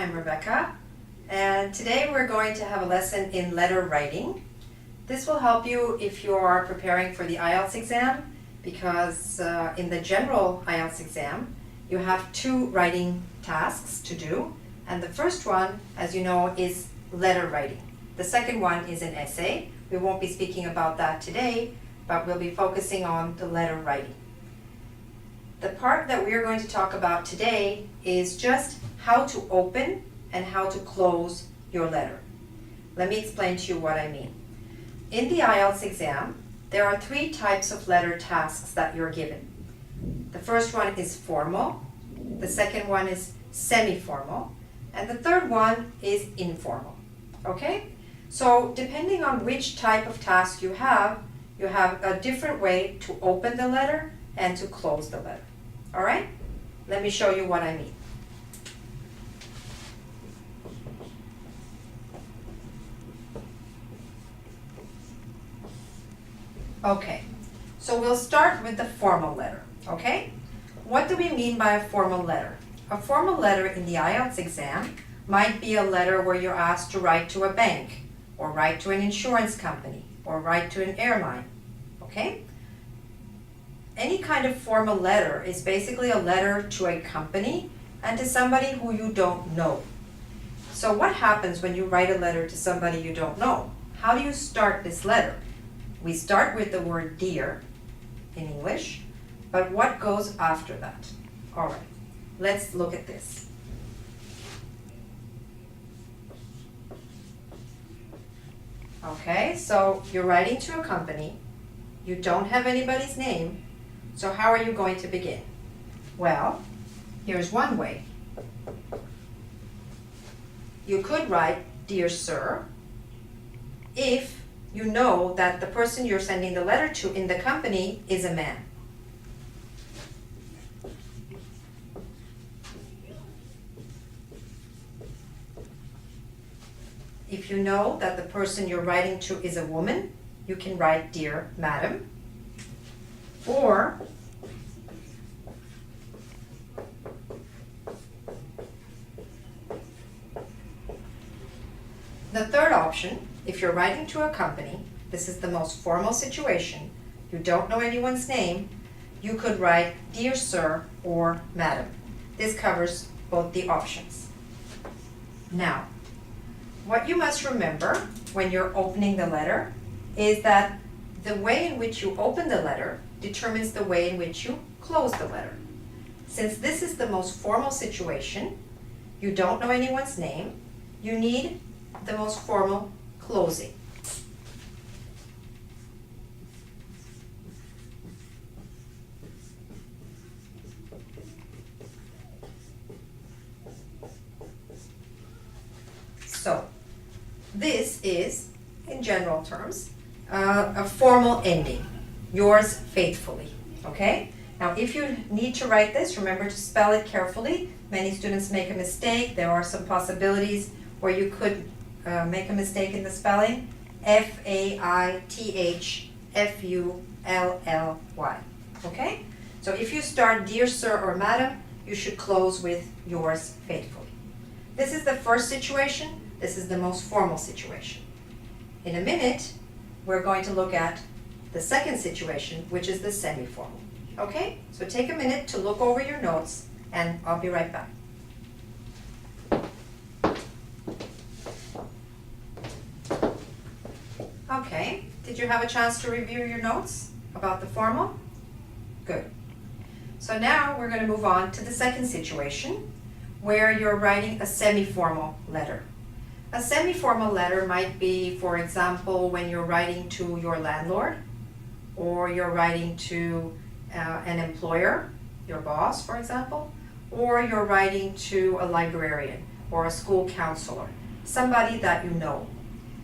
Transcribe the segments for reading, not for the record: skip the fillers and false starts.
I'm Rebecca, and today we're going to have a lesson in letter writing. This will help you if you are preparing for the IELTS exam, because in the general IELTS exam you have two writing tasks to do, and the first one, as you know, is letter writing. The second one is an essay. We won't be speaking about that today, but we'll be focusing on the letter writing. The part that we are going to talk about today is just how to open and how to close your letter. Let me explain to you what I mean. In the IELTS exam, there are three types of letter tasks that you're given. The first one is formal, the second one is semi-formal, and the third one is informal. Okay? So depending on which type of task you have a different way to open the letter and to close the letter. All right? Let me show you what I mean. Okay, so we'll start with the formal letter, okay? What do we mean by a formal letter? A formal letter in the IELTS exam might be a letter where you're asked to write to a bank, or write to an insurance company, or write to an airline, okay? Any kind of formal letter is basically a letter to a company and to somebody who you don't know. So what happens when you write a letter to somebody you don't know? How do you start this letter? We start with the word dear in English, but what goes after that? All right, let's look at this. Okay, so you're writing to a company, you don't have anybody's name, so how are you going to begin? Well, here's one way. You could write, Dear Sir, if you know that the person you're sending the letter to in the company is a man. If you know that the person you're writing to is a woman, you can write Dear Madam. Or the third option, if you're writing to a company, this is the most formal situation, you don't know anyone's name, you could write Dear Sir or Madam. This covers both the options. Now, what you must remember when you're opening the letter is that the way in which you open the letter determines the way in which you close the letter. Since this is the most formal situation, you don't know anyone's name, you need the most formal closing. So, this is, in general terms, a formal ending. Yours faithfully, okay? Now, if you need to write this, remember to spell it carefully. Many students make a mistake. There are some possibilities where you could make a mistake in the spelling. F-A-I-T-H-F-U-L-L-Y, okay? So if you start Dear Sir or Madam, you should close with Yours faithfully. This is the first situation. This is the most formal situation. In a minute, we're going to look at the second situation, which is the semi-formal. Okay? So take a minute to look over your notes, and I'll be right back. Okay, did you have a chance to review your notes about the formal? Good. So now we're going to move on to the second situation, where you're writing a semi-formal letter. A semi-formal letter might be, for example, when you're writing to your landlord, or you're writing to an employer, your boss, for example, or you're writing to a librarian or a school counselor, somebody that you know.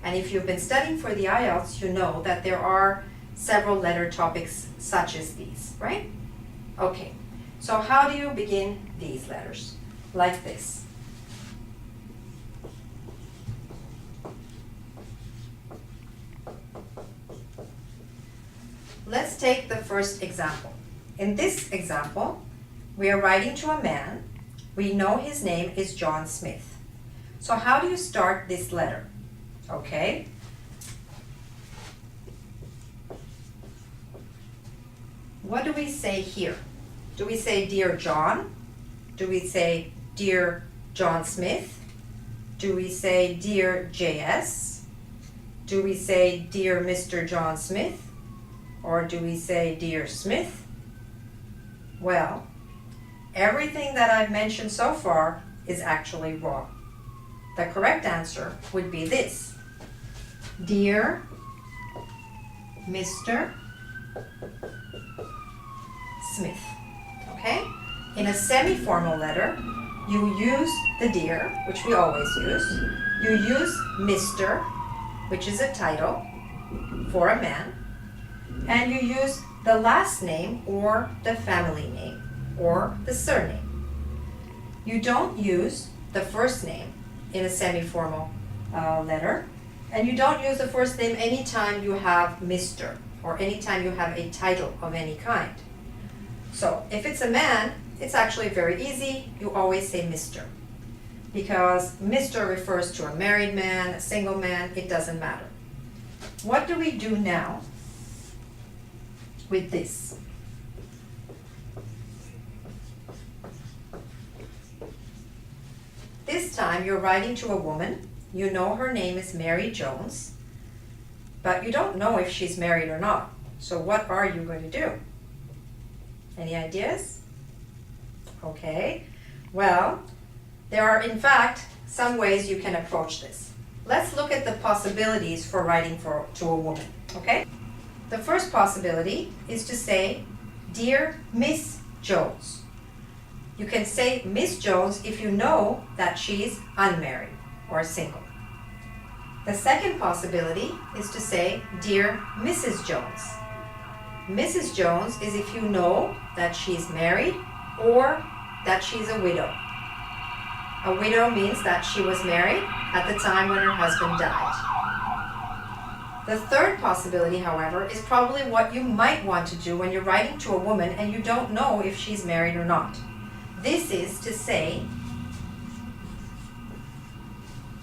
And if you've been studying for the IELTS, you know that there are several letter topics such as these, right? Okay, so how do you begin these letters? Like this. Let's take the first example. In this example, we are writing to a man. We know his name is John Smith. So how do you start this letter? Okay. What do we say here? Do we say Dear John? Do we say Dear John Smith? Do we say Dear JS? Do we say Dear Mr. John Smith? Or do we say Dear Smith? Well, everything that I've mentioned so far is actually wrong. The correct answer would be this. Dear Mr. Smith. Okay? In a semi-formal letter, you use the dear, which we always use. You use Mr., which is a title for a man. And you use the last name or the family name or the surname. You don't use the first name in a semi-formal letter. And you don't use the first name anytime you have Mr. or anytime you have a title of any kind. So if it's a man, it's actually very easy. You always say Mr. Because Mr. refers to a married man, a single man, it doesn't matter. What do we do now with this? This time you're writing to a woman. You know her name is Mary Jones, but you don't know if she's married or not. So what are you going to do? Any ideas? Okay. Well, there are in fact some ways you can approach this. Let's look at the possibilities for writing to a woman. Okay? The first possibility is to say, Dear Miss Jones. You can say Miss Jones if you know that she's unmarried or single. The second possibility is to say, Dear Mrs. Jones. Mrs. Jones is if you know that she's married or that she's a widow. A widow means that she was married at the time when her husband died. The third possibility, however, is probably what you might want to do when you're writing to a woman and you don't know if she's married or not. This is to say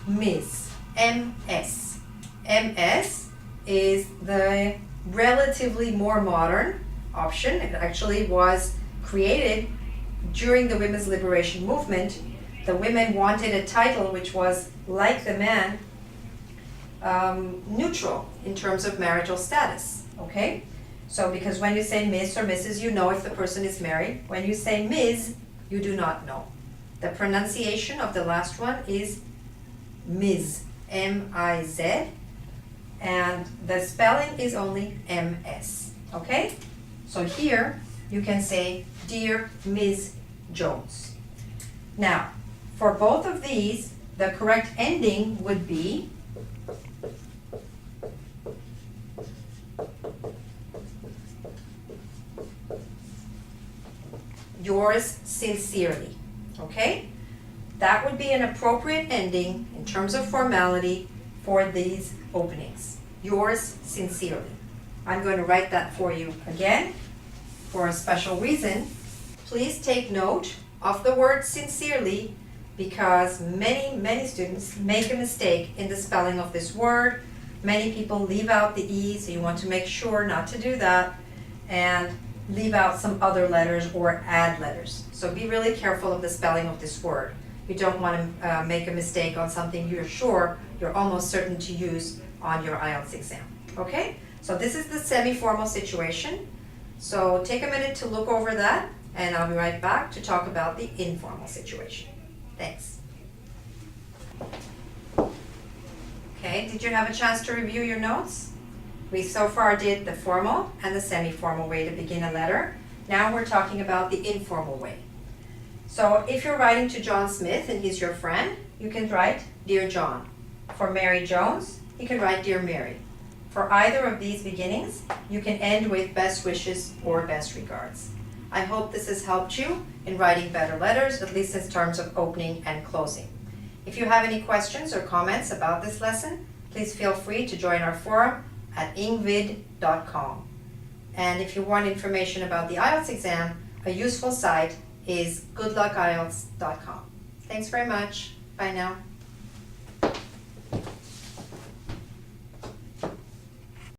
Ms. MS. MS is the relatively more modern option. It actually was created during the women's liberation movement. The women wanted a title which was, like the man, neutral in terms of marital status. Okay? So because when you say Miss or Mrs., you know if the person is married. When you say Ms., you do not know. The pronunciation of the last one is Ms. M-I-Z, and the spelling is only M-S. Okay? So here you can say Dear Ms. Jones. Now, for both of these, the correct ending would be yours sincerely. Okay? That would be an appropriate ending in terms of formality for these openings. Yours sincerely. I'm going to write that for you again for a special reason. Please take note of the word sincerely because many students make a mistake in the spelling of this word. Many people leave out the E, so you want to make sure not to do that and leave out some other letters or add letters. So be really careful of the spelling of this word. You don't want to make a mistake on something you're sure, you're almost certain to use on your IELTS exam. Okay? So this is the semi-formal situation. So take a minute to look over that, and I'll be right back to talk about the informal situation. Thanks. Okay, did you have a chance to review your notes? We so far did the formal and the semi-formal way to begin a letter. Now we're talking about the informal way. So if you're writing to John Smith and he's your friend, you can write Dear John. For Mary Jones, you can write Dear Mary. For either of these beginnings, you can end with best wishes or best regards. I hope this has helped you in writing better letters, at least in terms of opening and closing. If you have any questions or comments about this lesson, please feel free to join our forum at ingvid.com. And if you want information about the IELTS exam, a useful site is goodluckielts.com. Thanks very much. Bye now.